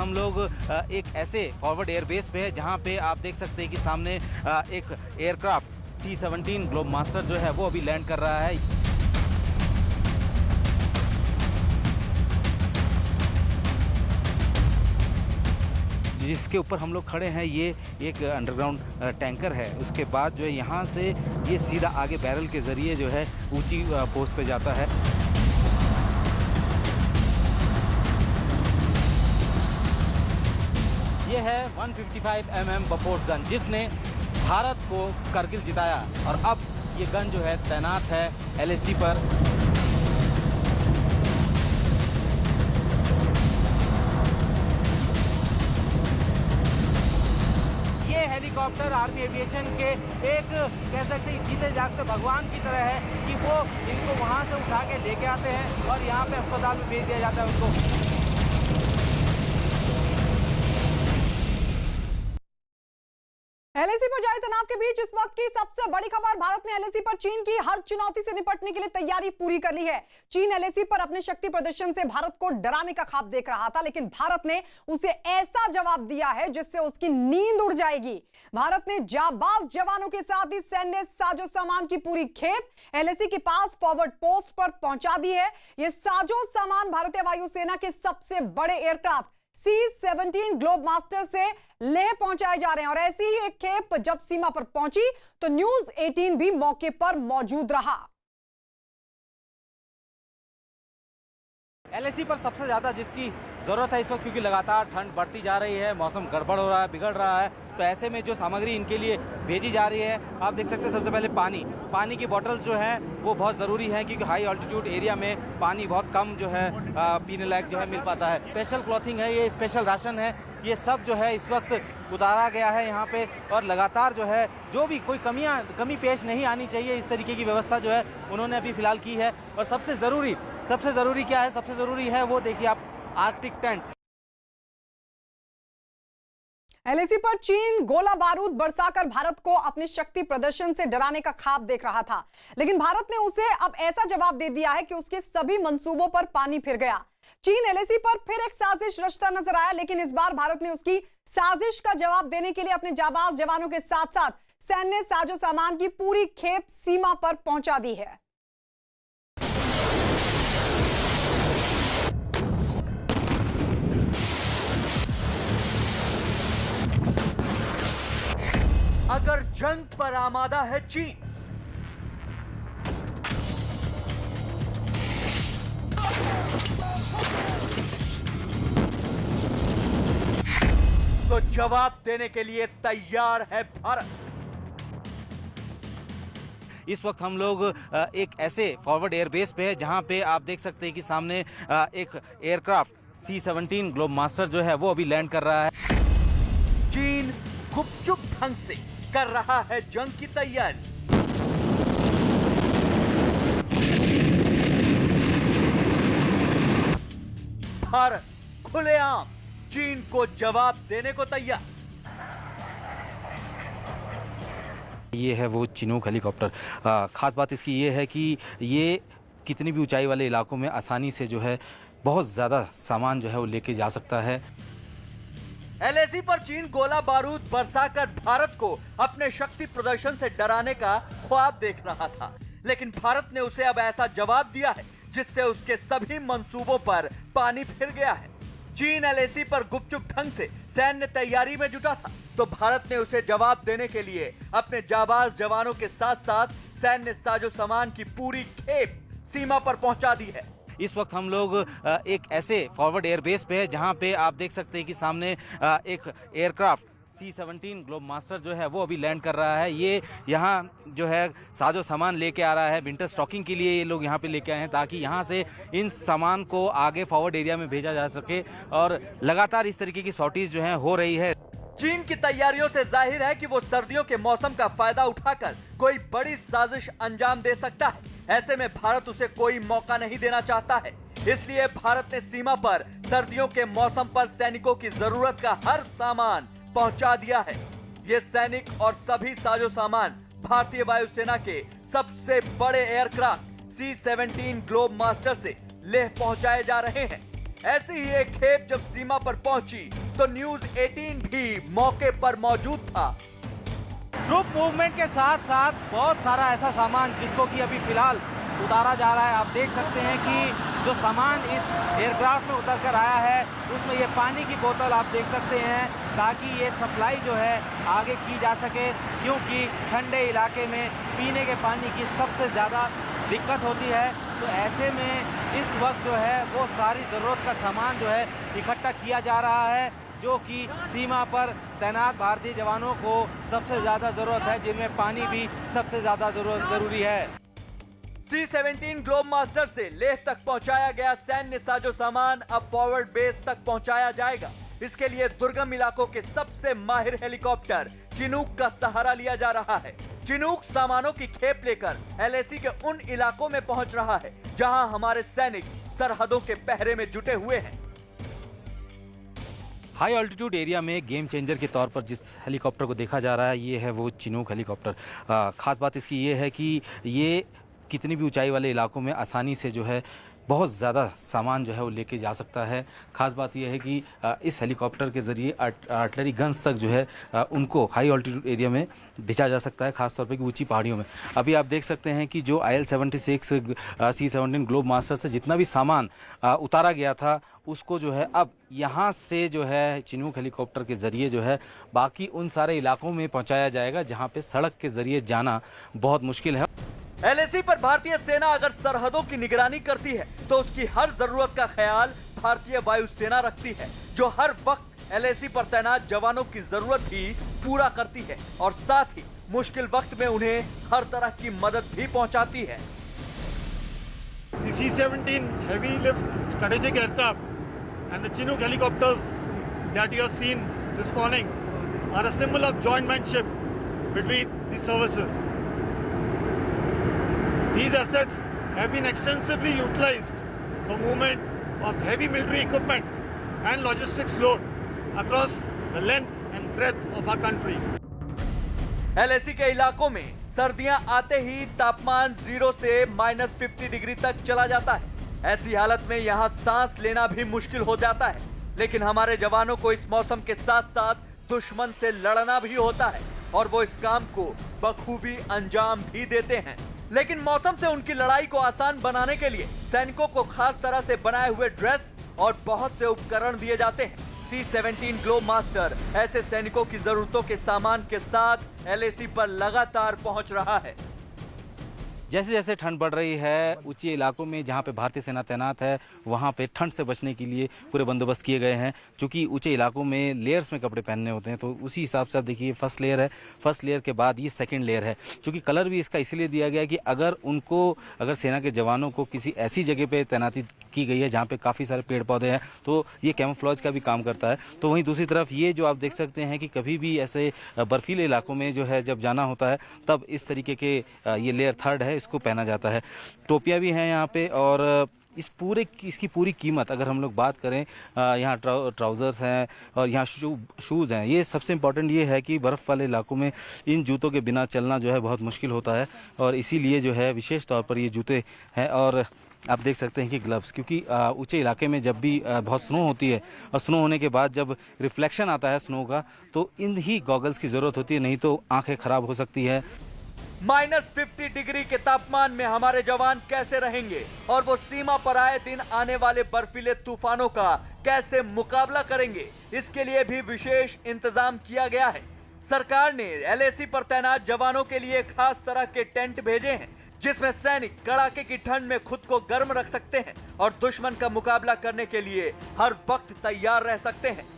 हम लोग एक ऐसे फॉरवर्ड एयरबेस पे है जहां पे आप देख सकते हैं कि सामने एक एयरक्राफ्ट C-17 ग्लोब मास्टर जो है वो अभी लैंड कर रहा है। जिसके ऊपर हम लोग खड़े हैं ये एक अंडरग्राउंड टैंकर है। उसके बाद जो है यहाँ से ये सीधा आगे बैरल के ज़रिए जो है ऊंची पोस्ट पे जाता है। ये है 155 mm बफोर्स गन जिसने भारत को करगिल जिताया और अब ये गन जो है तैनात है LAC पर। हेलीकॉप्टर आर्मी एविएशन के एक कह सकते हैं जीते जागते भगवान की तरह है कि वो इनको वहां से उठा के लेके आते हैं और यहाँ पे अस्पताल में भेज दिया जाता है उनको। LAC पर जारी तनाव के बीच इस वक्त की सबसे बड़ी खबर, भारत ने LAC पर चीन की हर चुनौती से निपटने के लिए तैयारी पूरी कर ली है। चीन LAC पर अपने शक्ति प्रदर्शन से भारत को डराने का ख्वाब देख रहा था, लेकिन भारत ने उसे ऐसा जवाब दिया है जिससे उसकी नींद उड़ जाएगी। भारत ने जाबाज जवानों के साथ ही सैन्य साजो सामान की पूरी खेप LAC के पास फॉरवर्ड पोस्ट पर पहुंचा दी है। यह साजो सामान भारतीय वायुसेना के सबसे बड़े एयरक्राफ्ट C-17 ग्लोब मास्टर से लेह पहुंचाए जा रहे हैं और ऐसी ही एक खेप जब सीमा पर पहुंची तो न्यूज 18 भी मौके पर मौजूद रहा। LAC पर सबसे ज्यादा जिसकी जरूरत है इस वक्त, क्योंकि लगातार ठंड बढ़ती जा रही है, मौसम गड़बड़ हो रहा है, बिगड़ रहा है, तो ऐसे में जो सामग्री इनके लिए भेजी जा रही है, आप देख सकते हैं सबसे पहले पानी की बोतल्स जो हैं वो बहुत ज़रूरी है क्योंकि हाई ऑल्टीट्यूड एरिया में पानी बहुत कम जो है पीने लायक जो है मिल पाता है। स्पेशल क्लॉथिंग है, ये स्पेशल राशन है, ये सब जो है इस वक्त उतारा गया है यहाँ पे और लगातार जो है जो भी कोई कमी पेश नहीं आनी चाहिए इस तरीके की व्यवस्था जो है उन्होंने अभी फिलहाल की है। और सबसे ज़रूरी क्या है, सबसे ज़रूरी है वो देखिए आप आर्कटिक टेंट्स। LAC पर चीन गोला बारूद बरसाकर भारत को अपने शक्ति प्रदर्शन से डराने का ख्वाब देख रहा था, लेकिन भारत ने उसे अब ऐसा जवाब दे दिया है कि उसके सभी मंसूबों पर पानी फिर गया। चीन LAC पर फिर एक साजिश रचता नजर आया, लेकिन इस बार भारत ने उसकी साजिश का जवाब देने के लिए अपने जाबाज जवानों के साथ साथ सैन्य साजो सामान की पूरी खेप सीमा पर पहुंचा दी है। अगर जंग पर आमादा है चीन, तो जवाब देने के लिए तैयार है भारत। इस वक्त हम लोग एक ऐसे फॉरवर्ड एयरबेस पे है जहां पे आप देख सकते हैं कि सामने एक एयरक्राफ्ट C-17 ग्लोब मास्टर जो है वो अभी लैंड कर रहा है। चीन गुपचुप ढंग से कर रहा है जंग की तैयारी। भारत खुलेआम चीन को जवाब देने को तैयार। ये है वो चिनूक हेलीकॉप्टर। खास बात इसकी ये है कि ये कितनी भी ऊंचाई वाले इलाकों में आसानी से जो है बहुत ज़्यादा सामान जो है वो लेके जा सकता है। LAC पर चीन गोला बारूद बरसाकर भारत को अपने शक्ति प्रदर्शन से डराने का ख्वाब देख रहा था, लेकिन भारत ने उसे अब ऐसा जवाब दिया है जिससे उसके सभी मंसूबों पर पानी फिर गया है। चीन LAC पर गुपचुप ढंग से सैन्य तैयारी में जुटा था, तो भारत ने उसे जवाब देने के लिए अपने जाबाज जवानों के साथ साथ सैन्य साजो सामान की पूरी खेप सीमा पर पहुंचा दी है। इस वक्त हम लोग एक ऐसे फॉरवर्ड एयरबेस पे है जहां पे आप देख सकते हैं कि सामने एक एयरक्राफ्ट C-17 ग्लोब मास्टर जो है वो अभी लैंड कर रहा है। ये यहाँ जो है साजो सामान लेके आ रहा है, विंटर स्टॉकिंग के लिए ये लोग यहाँ पे लेके आए हैं ताकि यहाँ से इन सामान को आगे फॉरवर्ड एरिया में भेजा जा सके। और लगातार इस तरीके की सॉर्टीज जो है हो रही है। चीन की तैयारियों से जाहिर है कि वो सर्दियों के मौसम का फायदा उठाकर कोई बड़ी साजिश अंजाम दे सकता है। ऐसे में भारत उसे कोई मौका नहीं देना चाहता है, इसलिए भारत ने सीमा पर सर्दियों के मौसम पर सैनिकों की जरूरत का हर सामान पहुंचा दिया है। ये सैनिक और सभी साजो सामान भारतीय वायुसेना के सबसे बड़े एयरक्राफ्ट C-17 ग्लोब मास्टर से लेह पहुंचाए जा रहे हैं। ऐसी ही एक खेप जब सीमा पर पहुंची तो न्यूज 18 भी मौके पर मौजूद था। ट्रूप मूवमेंट के साथ साथ बहुत सारा ऐसा सामान जिसको कि अभी फिलहाल उतारा जा रहा है। आप देख सकते हैं कि जो सामान इस एयरक्राफ्ट में उतर कर आया है उसमें ये पानी की बोतल आप देख सकते हैं, ताकि ये सप्लाई जो है आगे की जा सके, क्योंकि ठंडे इलाके में पीने के पानी की सबसे ज़्यादा दिक्कत होती है। तो ऐसे में इस वक्त जो है वो सारी ज़रूरत का सामान जो है इकट्ठा किया जा रहा है, जो कि सीमा पर तैनात भारतीय जवानों को सबसे ज़्यादा ज़रूरत है, जिनमें पानी भी सबसे ज़्यादा ज़रूरी है। C-17 ग्लोब मास्टर से लेह तक पहुंचाया गया सैन्य साजो सामान अब फॉरवर्ड बेस तक पहुंचाया जाएगा। इसके लिए दुर्गम इलाकों के सबसे माहिर हेलीकॉप्टर चिनूक का सहारा लिया जा रहा है। चिनूक सामानों की खेप लेकर LAC के उन इलाकों में पहुंच रहा है जहां हमारे सैनिक सरहदों के पहरे में जुटे हुए हैं। हाई ऑल्टीट्यूड एरिया में गेम चेंजर के तौर पर जिस हेलीकॉप्टर को देखा जा रहा है ये है वो चिनूक हेलीकॉप्टर। खास बात इसकी ये है कि ये कितनी भी ऊंचाई वाले इलाकों में आसानी से जो है बहुत ज़्यादा सामान जो है वो लेके जा सकता है। ख़ास बात यह है कि इस हेलीकॉप्टर के ज़रिए आर्टिलरी गन्स तक जो है उनको हाई ऑल्टीट्यूड एरिया में भेजा जा सकता है, ख़ास तौर पे कि ऊंची पहाड़ियों में। अभी आप देख सकते हैं कि जो IL-76 C-17 ग्लोब मास्टर से जितना भी सामान उतारा गया था उसको जो है अब यहाँ से जो है चिनूक हेलीकॉप्टर के ज़रिए जो है बाकी उन सारे इलाकों में पहुँचाया जाएगा जहाँ पर सड़क के ज़रिए जाना बहुत मुश्किल है। LAC पर भारतीय सेना अगर सरहदों की निगरानी करती है तो उसकी हर जरूरत का ख्याल भारतीय वायुसेना रखती है, जो हर वक्त LAC पर तैनात जवानों की जरूरत भी पूरा करती है और साथ ही मुश्किल वक्त में उन्हें हर तरह की मदद भी पहुंचाती है। The C-17 heavy lift strategic aircraft and the Chinook helicopters that you have seen this morning are a symbol of jointmanship between the services. These assets have been extensively utilized for movement of heavy military equipment and logistics load across the length and breadth of our country. LAC के इलाकों में सर्दियां आते ही तापमान 0 से -50 degree तक चला जाता है। ऐसी हालत में यहां सांस लेना भी मुश्किल हो जाता है, लेकिन हमारे जवानों को इस मौसम के साथ साथ दुश्मन से लड़ना भी होता है और वो इस काम को बखूबी अंजाम भी देते हैं। लेकिन मौसम से उनकी लड़ाई को आसान बनाने के लिए सैनिकों को खास तरह से बनाए हुए ड्रेस और बहुत से उपकरण दिए जाते हैं। C-17 ग्लोब मास्टर ऐसे सैनिकों की जरूरतों के सामान के साथ LAC पर लगातार पहुंच रहा है। जैसे जैसे ठंड बढ़ रही है, ऊंचे इलाकों में जहां पे भारतीय सेना तैनात है वहां पे ठंड से बचने के लिए पूरे बंदोबस्त किए गए हैं। क्योंकि ऊंचे इलाकों में लेयर्स में कपड़े पहनने होते हैं, तो उसी हिसाब से आप देखिए फर्स्ट लेयर है, फर्स्ट लेयर के बाद ये सेकंड लेयर है। क्योंकि कलर भी इसका इसलिए दिया गया है कि अगर सेना के जवानों को किसी ऐसी जगह पे तैनाती की गई है जहाँ पे काफ़ी सारे पेड़ पौधे हैं तो ये कैमोफ्लेज का भी काम करता है। तो वहीं दूसरी तरफ ये जो आप देख सकते हैं कि कभी भी ऐसे बर्फीले इलाकों में जो है जब जाना होता है तब इस तरीके के ये लेयर थर्ड है इसको पहना जाता है। टोपियाँ भी हैं यहाँ पे और इसकी पूरी कीमत अगर हम लोग बात करें, यहाँ ट्राउज़र्स हैं और यहाँ शूज़ हैं। ये सबसे इम्पोर्टेंट ये है कि बर्फ़ वाले इलाकों में इन जूतों के बिना चलना जो है बहुत मुश्किल होता है और इसीलिए जो है विशेष तौर पर ये जूते हैं। और आप देख सकते हैं कि ग्लव्स, क्योंकि ऊंचे इलाके में जब भी बहुत स्नो होती है और स्नो होने के बाद जब रिफ्लेक्शन आता है स्नो का तो इन ही गॉगल्स की ज़रूरत होती है, नहीं तो आंखें ख़राब हो सकती है। -50 डिग्री के तापमान में हमारे जवान कैसे रहेंगे और वो सीमा पर आए दिन आने वाले बर्फीले तूफानों का कैसे मुकाबला करेंगे, इसके लिए भी विशेष इंतजाम किया गया है। सरकार ने LAC पर तैनात जवानों के लिए खास तरह के टेंट भेजे हैं जिसमें सैनिक कड़ाके की ठंड में खुद को गर्म रख सकते हैं और दुश्मन का मुकाबला करने के लिए हर वक्त तैयार रह सकते हैं।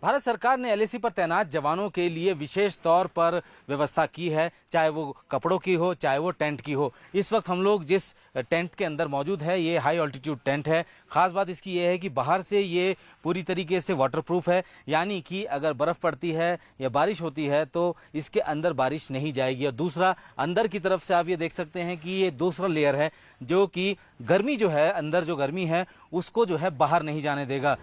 भारत सरकार ने LAC पर तैनात जवानों के लिए विशेष तौर पर व्यवस्था की है, चाहे वो कपड़ों की हो चाहे वो टेंट की हो। इस वक्त हम लोग जिस टेंट के अंदर मौजूद है ये हाई ऑल्टीट्यूड टेंट है। खास बात इसकी ये है कि बाहर से ये पूरी तरीके से वाटरप्रूफ है, यानी कि अगर बर्फ पड़ती है या बारिश होती है तो इसके अंदर बारिश नहीं जाएगी। और दूसरा, अंदर की तरफ से आप ये देख सकते हैं कि ये दूसरा लेयर है जो कि गर्मी जो है, अंदर जो गर्मी है उसको जो है बाहर नहीं जाने देगा।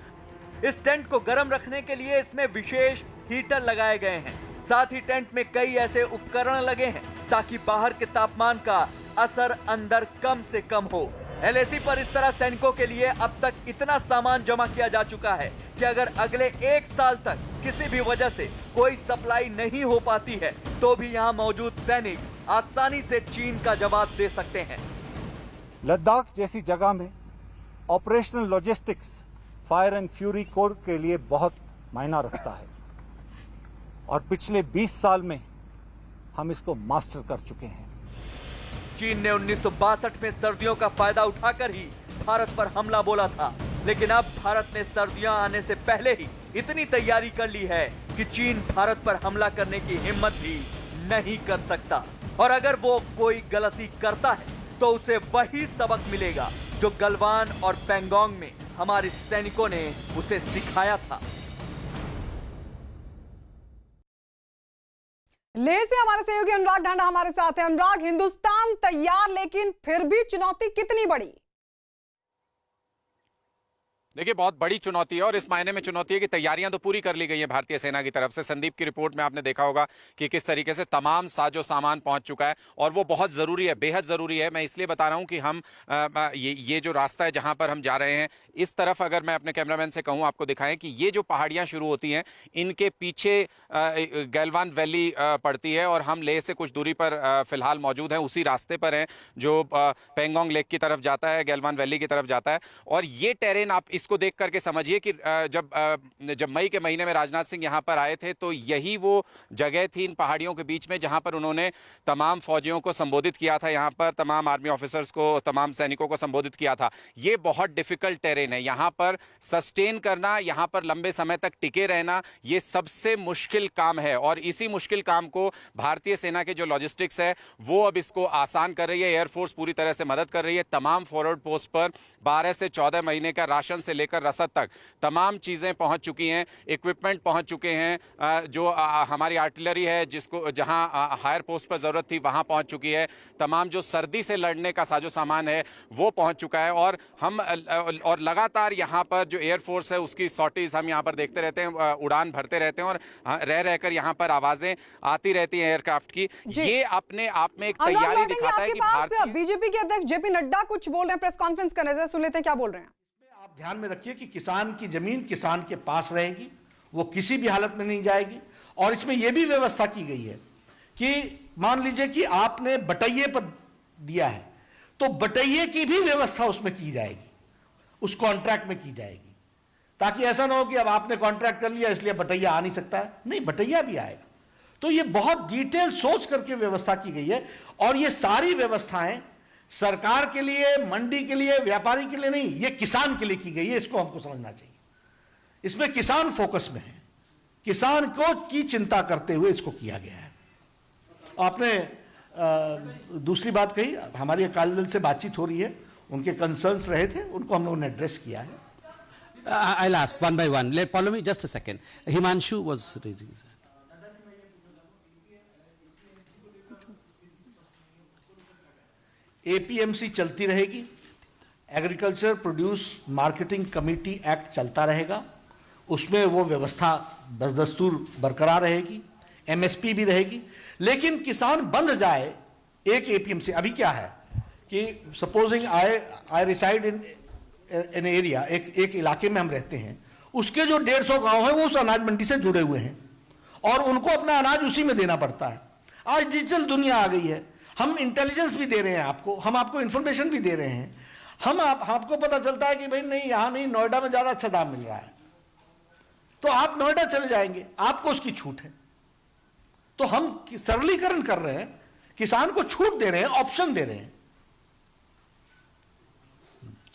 इस टेंट को गर्म रखने के लिए इसमें विशेष हीटर लगाए गए हैं। साथ ही टेंट में कई ऐसे उपकरण लगे हैं ताकि बाहर के तापमान का असर अंदर कम से कम हो। एलएसी पर इस तरह सैनिकों के लिए अब तक इतना सामान जमा किया जा चुका है कि अगर अगले 1 साल तक किसी भी वजह से कोई सप्लाई नहीं हो पाती है तो भी यहाँ मौजूद सैनिक आसानी से चीन का जवाब दे सकते हैं। लद्दाख जैसी जगह में operational logistics fire and fury core के लिए बहुत मायना रखता है और पिछले 20 साल में हम इसको मास्टर कर चुके हैं। चीन ने 1962 में सर्दियों का फायदा उठाकर ही भारत पर हमला बोला था, लेकिन अब भारत ने सर्दियां आने से पहले ही इतनी तैयारी कर ली है कि चीन भारत पर हमला करने की हिम्मत भी नहीं कर सकता। और अगर वो कोई गलती करता है तो उसे वही सबक मिलेगा जो गलवान और पैंगोंग में हमारे सैनिकों ने उसे सिखाया था। लेह से हमारे सहयोगी अनुराग ढांडा हमारे साथ है। अनुराग, हिंदुस्तान तैयार, लेकिन फिर भी चुनौती कितनी बड़ी? देखिए, बहुत बड़ी चुनौती है और इस मायने में चुनौती है कि तैयारियां तो पूरी कर ली गई हैं भारतीय सेना की तरफ से। संदीप की रिपोर्ट में आपने देखा होगा कि किस तरीके से तमाम साजो सामान पहुंच चुका है और वो बहुत ज़रूरी है, बेहद ज़रूरी है। मैं इसलिए बता रहा हूं कि हम ये जो रास्ता है जहां पर हम जा रहे हैं, इस तरफ अगर मैं अपने कैमरामैन से कहूं आपको दिखाएं कि ये जो पहाड़ियां शुरू होती हैं इनके पीछे गैलवान वैली पड़ती है और हम लेह से कुछ दूरी पर फिलहाल मौजूद हैं, उसी रास्ते पर हैं जो पैंगोंग लेक की तरफ जाता है, गैलवान वैली की तरफ जाता है। और ये टेरेन आप इसको देख करके समझिए कि जब मई के महीने में राजनाथ सिंह यहां पर आए थे तो यही वो जगह थी इन पहाड़ियों के बीच में जहां पर उन्होंने तमाम फौजियों को संबोधित किया था, यहां पर तमाम आर्मी ऑफिसर्स को, तमाम सैनिकों को संबोधित किया था। ये बहुत डिफिकल्ट टेरेन है, यहां पर सस्टेन करना, यहां पर लंबे समय तक टिके रहना, ये सबसे मुश्किल काम है। और इसी मुश्किल काम को भारतीय सेना के जो लॉजिस्टिक्स है वो अब इसको आसान कर रही है। एयरफोर्स पूरी तरह से मदद कर रही है। तमाम फॉरवर्ड पोस्ट पर 12 से 14 महीने का राशन से लेकर रसद तक तमाम चीजें पहुंच चुकी हैं, इक्विपमेंट पहुंच चुके हैं। जो हमारी आर्टिलरी है जिसको जहां हायर पोस्ट पर जरूरत थी वहां पहुंच चुकी है। तमाम जो सर्दी से लड़ने का साजो सामान है वो पहुंच चुका है। और हम और लगातार यहां पर जो एयरफोर्स है उसकी सॉर्टीज हम यहां पर देखते रहते हैं, उड़ान भरते रहते हैं और रह रहकर यहां पर आवाजें आती रहती हैं एयरक्राफ्ट की। ये अपने आप में एक तैयारी दिखाता है कि भारतीय बीजेपी के अध्यक्ष जेपी नड्डा कुछ बोल रहे हैं, प्रेस कॉन्फ्रेंस कर रहे थे, सुन लेते हैं क्या बोल रहे हैं। आप ध्यान में रखिए कि किसान की जमीन किसान के पास रहेगी, वो किसी भी हालत में नहीं जाएगी। और इसमें यह भी व्यवस्था की गई है कि मान लीजिए कि आपने बटैये पर दिया है तो बटैये की भी व्यवस्था उसमें की जाएगी, उस कॉन्ट्रैक्ट में की जाएगी, ताकि ऐसा ना हो कि अब आपने कॉन्ट्रैक्ट कर लिया इसलिए बटैया आ नहीं सकता है। नहीं, बटैया भी आएगा। तो ये बहुत डिटेल सोच करके व्यवस्था की गई है और ये सारी व्यवस्थाएं सरकार के लिए, मंडी के लिए, व्यापारी के लिए नहीं, ये किसान के लिए की गई है। इसको हमको समझना चाहिए। इसमें किसान फोकस में है, किसान को की चिंता करते हुए इसको किया गया है। आपने दूसरी बात कही, हमारी अकाली दल से बातचीत हो रही है, उनके कंसर्न्स रहे थे, उनको हम लोगों ने एड्रेस किया है। I'll ask one by one. Follow me just a second. Himanshu was raising his hand. APMC चलती रहेगी, agriculture produce marketing committee act चलता रहेगा, उसमें वो व्यवस्था बदस्तूर बरकरार रहेगी, एमएसपी भी रहेगी। लेकिन किसान बंध जाए एक एपीएमसी, अभी क्या है कि supposing I reside in area, एक इलाके में हम रहते हैं, उसके जो 150 गांव हैं वो उस अनाज मंडी से जुड़े हुए हैं और उनको अपना अनाज उसी में देना पड़ता है। आज डिजिटल दुनिया आ गई है, हम इंटेलिजेंस भी दे रहे हैं आपको, हम आपको इंफॉर्मेशन भी दे रहे हैं, आपको पता चलता है कि भाई नहीं, यहां नहीं, नोएडा में ज्यादा अच्छा दाम मिल रहा है, तो आप नोएडा चले जाएंगे, आपको उसकी छूट है। तो हम सरलीकरण कर रहे हैं, किसान को छूट दे रहे हैं, ऑप्शन दे रहे हैं।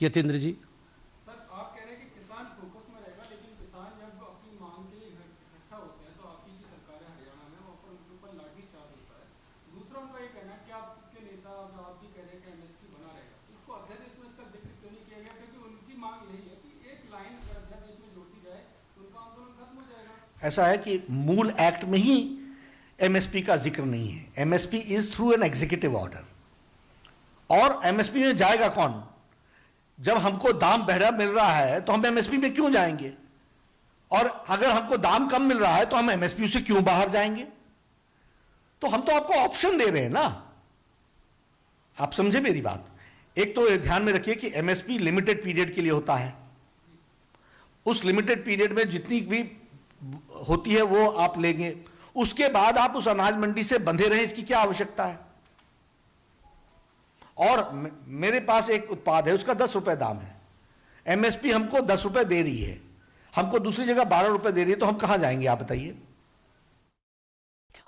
यतेंद्र जी, सर आप कह रहे हैं कि किसान फोकस में रहेगा, लेकिन किसान जब अपनी मांग के लिए इकट्ठा होते हैं तो आपकी जो सरकार है हरियाणा में वहाँ पर उनके ऊपर लाठी चार्ज होता है। दूसरा उनका ये कहना है कि आपके नेता जो आप भी कह रहे हैं कि एमएसपी बना रहेगा, इसको अध्यादेश में इसका जिक्र क्यों नहीं किया गया? क्योंकि उनकी मांग यही है कि एक लाइन अगर अध्यादेश में जोड़ दी जाए तो उनका आंदोलन खत्म हो जाएगा। ऐसा है कि मूल एक्ट में ही एमएसपी का जिक्र नहीं है। MSP is through an executive order. और एमएसपी में जाएगा कौन? जब हमको दाम बढ़ा मिल रहा है तो हम एमएसपी में क्यों जाएंगे? और अगर हमको दाम कम मिल रहा है तो हम एमएसपी से क्यों बाहर जाएंगे? तो हम तो आपको ऑप्शन दे रहे हैं ना, आप समझे मेरी बात। एक तो ध्यान में रखिए कि एमएसपी लिमिटेड पीरियड के लिए होता है। उस लिमिटेड पीरियड में जितनी भी होती है वो आप लेंगे, उसके बाद आप उस अनाज मंडी से बंधे रहें, इसकी क्या आवश्यकता है। और मेरे पास एक उत्पाद है, उसका 10 रुपए दाम है, एमएसपी हमको 10 रुपए दे रही है, हमको दूसरी जगह 12 रुपए दे रही है, तो हम कहां जाएंगे आप बताइए।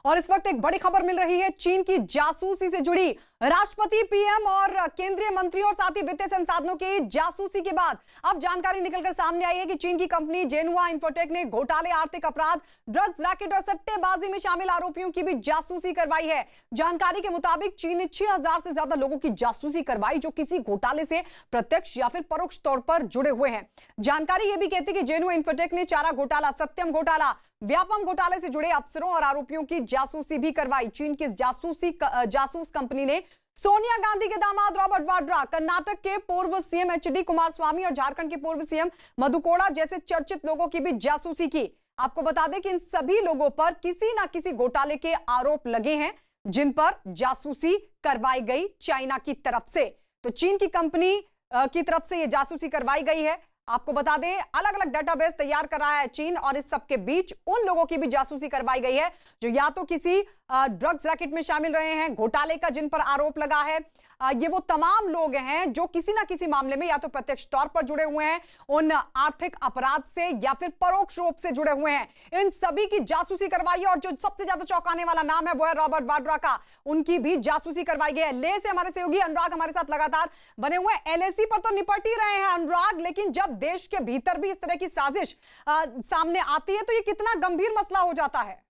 और इस वक्त एक बड़ी खबर मिल रही है चीन की जासूसी से जुड़ी। राष्ट्रपति, पीएम और केंद्रीय मंत्री और साथ ही वित्तीय संसाधनों की जासूसी के बाद अब जानकारी निकलकर सामने आई है कि चीन की कंपनी जेनुआ इन्फोटेक ने घोटाले, आर्थिक अपराध, ड्रग्स रैकेट और सट्टेबाजी में शामिल आरोपियों की भी जासूसी करवाई है। जानकारी के मुताबिक चीन ने 6000 से ज्यादा लोगों की जासूसी करवाई जो किसी घोटाले से प्रत्यक्ष या फिर परोक्ष तौर पर जुड़े हुए हैं। जानकारी यह भी कहती है कि जेनुआ इन्फोटेक ने चारा घोटाला, सत्यम घोटाला, व्यापम घोटाले से जुड़े अफसरों और आरोपियों की जासूसी भी करवाई। चीन की जासूस कंपनी ने सोनिया गांधी के दामाद रॉबर्ट वाड्रा, कर्नाटक के पूर्व सीएम एचडी कुमारस्वामी और झारखंड के पूर्व सीएम मधु कोड़ा जैसे चर्चित लोगों की भी जासूसी की। आपको बता दें कि इन सभी लोगों पर किसी ना किसी घोटाले के आरोप लगे हैं जिन पर जासूसी करवाई गई चाइना की तरफ से। तो चीन की कंपनी की तरफ से यह जासूसी करवाई गई है। आपको बता दें अलग अलग डेटाबेस तैयार कर रहा है चीन और इस सब के बीच उन लोगों की भी जासूसी करवाई गई है जो या तो किसी ड्रग्स रैकेट में शामिल रहे हैं, घोटाले का जिन पर आरोप लगा है। ये वो तमाम लोग हैं जो किसी ना किसी मामले में या तो प्रत्यक्ष तौर पर जुड़े हुए हैं उन आर्थिक अपराध से या फिर परोक्ष रूप से जुड़े हुए हैं। इन सभी की जासूसी करवाई है और जो सबसे ज्यादा चौंकाने वाला नाम है वो है रॉबर्ट वाड्रा का, उनकी भी जासूसी करवाई गई है। ले से हमारे सहयोगी अनुराग हमारे साथ लगातार बने हुए हैं। एलएसी पर तो निपट ही रहे हैं अनुराग, लेकिन जब देश के भीतर भी इस तरह की साजिश सामने आती है तो ये कितना गंभीर मसला हो जाता है।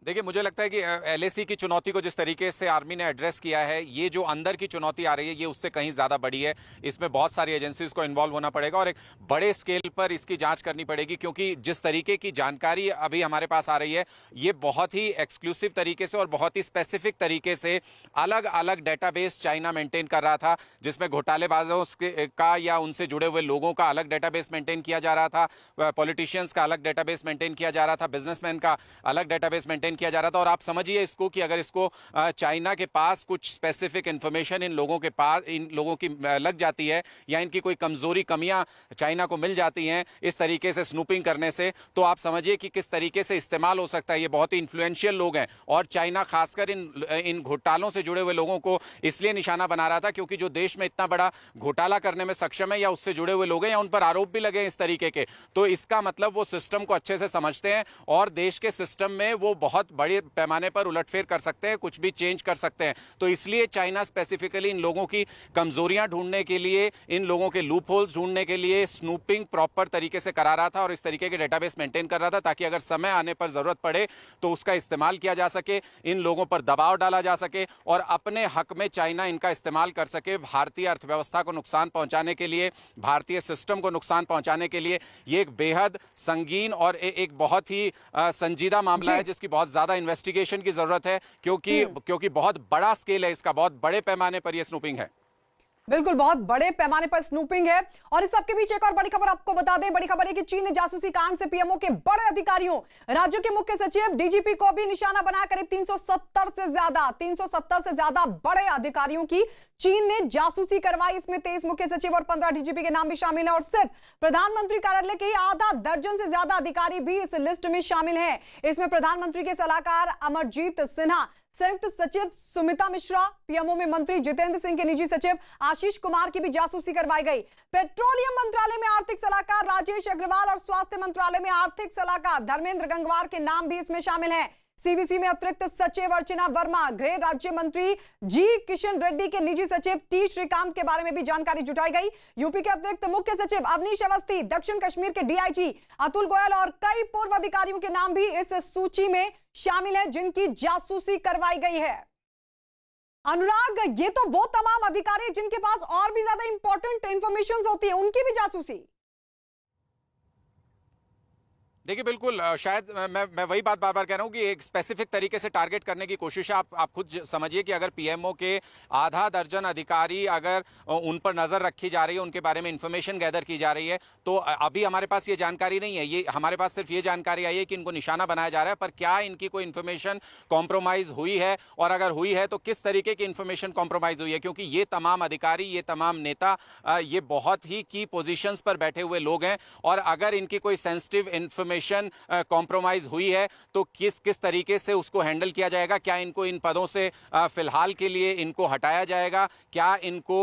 देखिए, मुझे लगता है कि एलएसी की चुनौती को जिस तरीके से आर्मी ने एड्रेस किया है, ये जो अंदर की चुनौती आ रही है ये उससे कहीं ज्यादा बड़ी है। इसमें बहुत सारी एजेंसीज को इन्वॉल्व होना पड़ेगा और एक बड़े स्केल पर इसकी जांच करनी पड़ेगी, क्योंकि जिस तरीके की जानकारी अभी हमारे पास आ रही है ये बहुत ही एक्सक्लूसिव तरीके से और बहुत ही स्पेसिफिक तरीके से अलग अलग डेटाबेस चाइना मेंटेन कर रहा था, जिसमें घोटालेबाजों का या उनसे जुड़े हुए लोगों का अलग डेटाबेस मेंटेन किया जा रहा था, पॉलिटिशियंस का अलग डेटाबेस मेंटेन किया जा रहा था, बिजनेसमैन का अलग डेटाबेस मेंटेन किया जा रहा था। और आप समझिए इसको कि अगर इसको चाइना के पास कुछ स्पेसिफिक इंफॉर्मेशन इन लोगों के पास, इन लोगों की लग जाती है या इनकी कोई कमजोरी, कमियां चाइना को मिल जाती हैं इस तरीके से स्नूपिंग करने से, तो आप समझिए कि किस तरीके से इस्तेमाल हो सकता है। ये बहुत ही इन्फ्लुएंशियल लोग हैं और चाइना खासकर इन घोटालों से जुड़े हुए लोगों को इसलिए निशाना बना रहा था क्योंकि जो देश में इतना बड़ा घोटाला करने में सक्षम है या उससे जुड़े हुए लोग हैं या उन पर आरोप भी लगे हैं इस तरीके के, तो इसका मतलब वो सिस्टम को अच्छे से समझते हैं और देश के सिस्टम में वो बहुत बड़े पैमाने पर उलटफेर कर सकते हैं, कुछ भी चेंज कर सकते हैं। तो इसलिए चाइना स्पेसिफिकली इन लोगों की कमजोरियां ढूंढने के लिए, इन लोगों के लूप होल्स ढूंढने के लिए स्नूपिंग प्रॉपर तरीके से करा रहा था और इस तरीके के डेटाबेस मेंटेन कर रहा था ताकि अगर समय आने पर जरूरत पड़े तो उसका इस्तेमाल किया जा सके, इन लोगों पर दबाव डाला जा सके और अपने हक में चाइना इनका इस्तेमाल कर सके, भारतीय अर्थव्यवस्था को नुकसान पहुंचाने के लिए, भारतीय सिस्टम को नुकसान पहुंचाने के लिए। ये एक बेहद संगीन और एक बहुत ही संजीदा मामला है जिसकी बहुत ज्यादा इन्वेस्टिगेशन की जरूरत है क्योंकि बहुत बड़ा स्केल है इसका, बहुत बड़े पैमाने पर यह स्नूपिंग है। बिल्कुल, बहुत बड़े पैमाने पर स्नूपिंग है। और इस सबके बीच एक और बड़ी खबर आपको बता दें। बड़ी खबर है कि चीन ने जासूसी कांड से पीएमओ के बड़े अधिकारियों, राज्यों के मुख्य सचिव, डीजीपी को भी निशाना बनाकर 370 से ज्यादा बड़े अधिकारियों की चीन ने जासूसी करवाई। इसमें 23 मुख्य सचिव और 15 डीजीपी के नाम भी शामिल हैं और सिर्फ प्रधानमंत्री कार्यालय के आधा दर्जन से ज्यादा अधिकारी भी इस लिस्ट में शामिल हैं। इसमें प्रधानमंत्री के सलाहकार अमरजीत सिन्हा, संयुक्त सचिव सुमिता मिश्रा, पीएमओ में मंत्री जितेंद्र सिंह के निजी सचिव आशीष कुमार की भी जासूसी करवाई गई। पेट्रोलियम मंत्रालय में आर्थिक सलाहकार राजेश अग्रवाल और स्वास्थ्य मंत्रालय में आर्थिक सलाहकार धर्मेंद्र गंगवार के नाम भी इसमें शामिल हैं। सीवीसी में अतिरिक्त सचिव अर्चना वर्मा, गृह राज्य मंत्री जी किशन रेड्डी के निजी सचिव टी श्रीकांत के बारे में भी जानकारी जुटाई गई। यूपी के अतिरिक्त मुख्य सचिव अवनीश अवस्थी, दक्षिण कश्मीर के डीआईजी अतुल गोयल और कई पूर्व अधिकारियों के नाम भी इस सूची में शामिल है जिनकी जासूसी करवाई गई है। अनुराग, ये तो वो तमाम अधिकारी जिनके पास और भी ज्यादा इंपॉर्टेंट इंफॉर्मेशन होती है, उनकी भी जासूसी। देखिए बिल्कुल शायद मैं वही बात बार बार कह रहा हूं कि एक स्पेसिफिक तरीके से टारगेट करने की कोशिश है। आप खुद समझिए कि अगर पीएमओ के आधा दर्जन अधिकारी अगर उन पर नजर रखी जा रही है, उनके बारे में इंफॉर्मेशन गैदर की जा रही है, तो अभी हमारे पास ये जानकारी नहीं है। ये हमारे पास सिर्फ ये जानकारी आई है कि इनको निशाना बनाया जा रहा है, पर क्या इनकी कोई इंफॉर्मेशन कॉम्प्रोमाइज हुई है, और अगर हुई है तो किस तरीके की इंफॉर्मेशन कॉम्प्रोमाइज हुई है, क्योंकि ये तमाम अधिकारी, ये तमाम नेता, ये बहुत ही की पोजीशंस पर बैठे हुए लोग हैं, और अगर इनकी कोई सेंसिटिव इंफॉर्मेशन कॉम्प्रोमाइज हुई है तो किस तरीके से उसको हैंडल किया जाएगा। क्या इनको इन पदों से फिलहाल के लिए इनको हटाया जाएगा, क्या इनको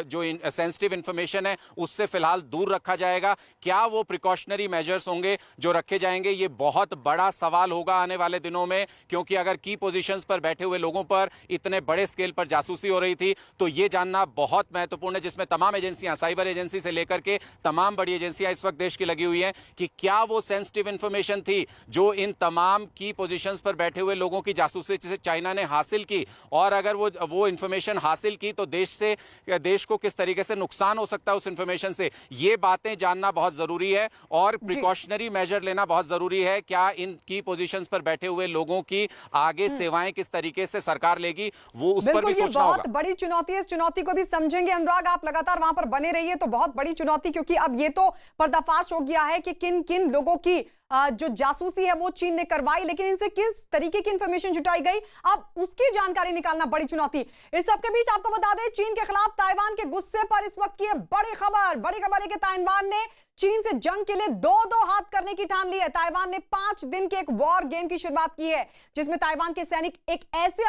जो सेंसिटिव इंफॉर्मेशन है उससे फिलहाल दूर रखा जाएगा, क्या वो प्रिकॉशनरी मेजर्स होंगे जो रखे जाएंगे, ये बहुत बड़ा सवाल होगा आने वाले दिनों में। क्योंकि अगर की पोजीशंस पर बैठे हुए लोगों पर इतने बड़े स्केल पर जासूसी हो रही थी, तो ये जानना बहुत महत्वपूर्ण है, जिसमें तमाम एजेंसियां, साइबर एजेंसी से लेकर के तमाम बड़ी एजेंसियां इस वक्त देश की लगी हुई हैं, कि क्या वो सेंसिटिव इंफॉर्मेशन थी जो इन तमाम की पोजीशंस पर बैठे हुए लोगों की जासूसी से चाइना ने हासिल की, और अगर वो इंफॉर्मेशन हासिल की तो देश को किस तरीके से नुकसान हो सकता है उस इंफॉर्मेशन से। ये बातें जानना बहुत जरूरी है, और प्रिकॉशनरी मेजर लेना बहुत जरूरी है। क्या इन की पोजीशंस पर बैठे हुए लोगों की आगे सेवाएं किस तरीके से सरकार लेगी, वो उस पर भी सोचना होगा। बहुत बड़ी चुनौती है, इस चुनौती को भी समझेंगे। अनुराग, आप लगातार वहां पर बने रहिए। तो बहुत बड़ी चुनौती, क्योंकि अब ये तो पर्दाफाश हो गया है कि किन किन लोगों की जो जासूसी है वो चीन ने करवाई, लेकिन इनसे किस तरीके की इंफॉर्मेशन जुटाई गई, अब उसकी जानकारी निकालना बड़ी चुनौती। इस सबके बीच आपको बता दें, चीन के खिलाफ ताइवान के गुस्से पर इस वक्त की बड़ी खबर है कि ताइवान ने चीन से जंग के लिए दो हाथ करने की ठान ली है। ताइवान ने 5 दिन के एक वॉर गेम की शुरुआत की है, जिसमें ताइवान के सैनिक एक ऐसे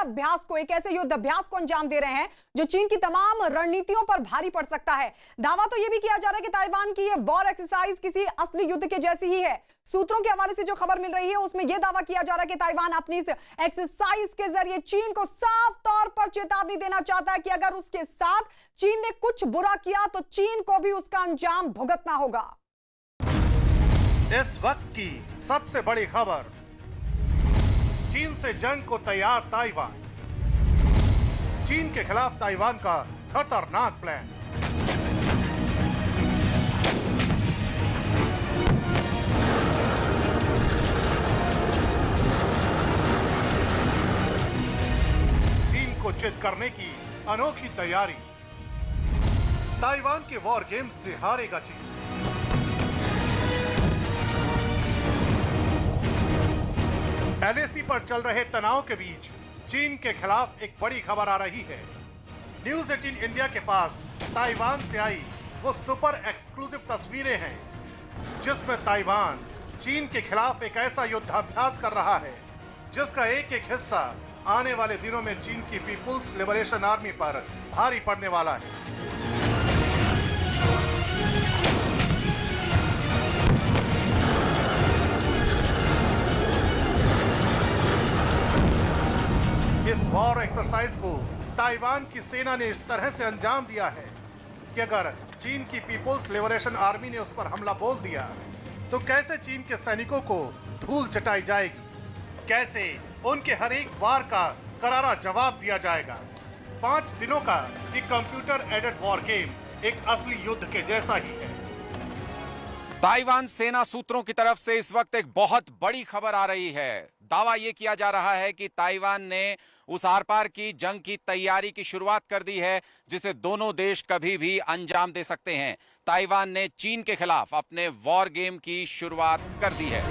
युद्ध अभ्यास को अंजाम दे रहे हैं जो चीन की तमाम रणनीतियों पर भारी पड़ सकता है। दावा तो यह भी किया जा रहा है कि ताइवान की यह वॉर एक्सरसाइज किसी असली युद्ध के जैसी ही है। सूत्रों के हवाले से जो खबर मिल रही है उसमें यह दावा किया जा रहा है कि ताइवान अपनी इस एक्सरसाइज के जरिए चीन को साफ तौर पर चेतावनी देना चाहता है कि अगर उसके साथ चीन ने कुछ बुरा किया तो चीन को भी उसका अंजाम भुगतना होगा। इस वक्त की सबसे बड़ी खबर, चीन से जंग को तैयार ताइवान। चीन के खिलाफ ताइवान का खतरनाक प्लान। चीन को चित करने की अनोखी तैयारी। ताइवान के वॉर गेम्स से हारेगा चीन। एलएसी पर चल रहे तनाव के बीच चीन के खिलाफ एक बड़ी खबर आ रही है। न्यूज 18 इंडिया के पास ताइवान से आई वो सुपर एक्सक्लूसिव तस्वीरें हैं, जिसमें ताइवान चीन के खिलाफ एक ऐसा युद्धाभ्यास कर रहा है जिसका एक एक हिस्सा आने वाले दिनों में चीन की पीपुल्स लिबरेशन आर्मी पर भारी पड़ने वाला है। इस वॉर एक्सरसाइज को ताइवान की सेना ने इस तरह से अंजाम दिया है कि अगर चीन की पीपुल्स लिबरेशन आर्मी ने उस पर हमला बोल दिया तो कैसे चीन के सैनिकों को धूल चटाई जाएगी, कैसे उनके हर एक वार का करारा जवाब दिया जाएगा। 5 दिनों का ये कंप्यूटर एडेड वॉर गेम एक असली युद्ध के जैसा ही है। ताइवान सेना सूत्रों की तरफ से इस वक्त एक बहुत बड़ी खबर आ रही है। दावा यह किया जा रहा है कि ताइवान ने उस आर पार की जंग की तैयारी की शुरुआत कर दी है जिसे दोनों देश कभी भी अंजाम दे सकते हैं। ताइवान ने चीन के खिलाफ अपने वॉर गेम की शुरुआत कर दी है।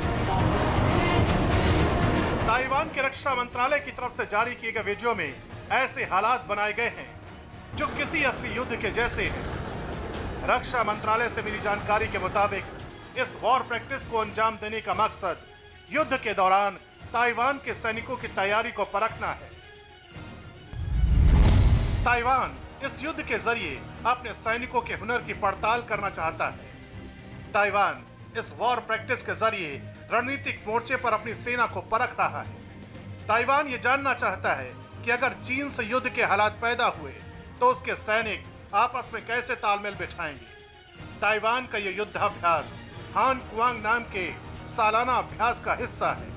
ताइवान के रक्षा मंत्रालय की तरफ से जारी किए गए वीडियो में ऐसे हालात बनाए गए हैं जो किसी असली युद्ध के जैसे हैं। रक्षा मंत्रालय से मिली जानकारी के मुताबिक इस वॉर प्रैक्टिस को अंजाम देने का मकसद युद्ध के दौरान ताइवान के सैनिकों की तैयारी को परखना है। ताइवान इस युद्ध के जरिए अपने सैनिकों के हुनर की पड़ताल करना चाहता है। ताइवान इस वॉर प्रैक्टिस के जरिए रणनीतिक मोर्चे पर अपनी सेना को परख रहा है। ताइवान ये जानना चाहता है कि अगर चीन से युद्ध के हालात पैदा हुए तो उसके सैनिक आपस में कैसे तालमेल बिठाएंगे। ताइवान का यह युद्धाभ्यास हान कुआंग नाम के सालाना अभ्यास का हिस्सा है।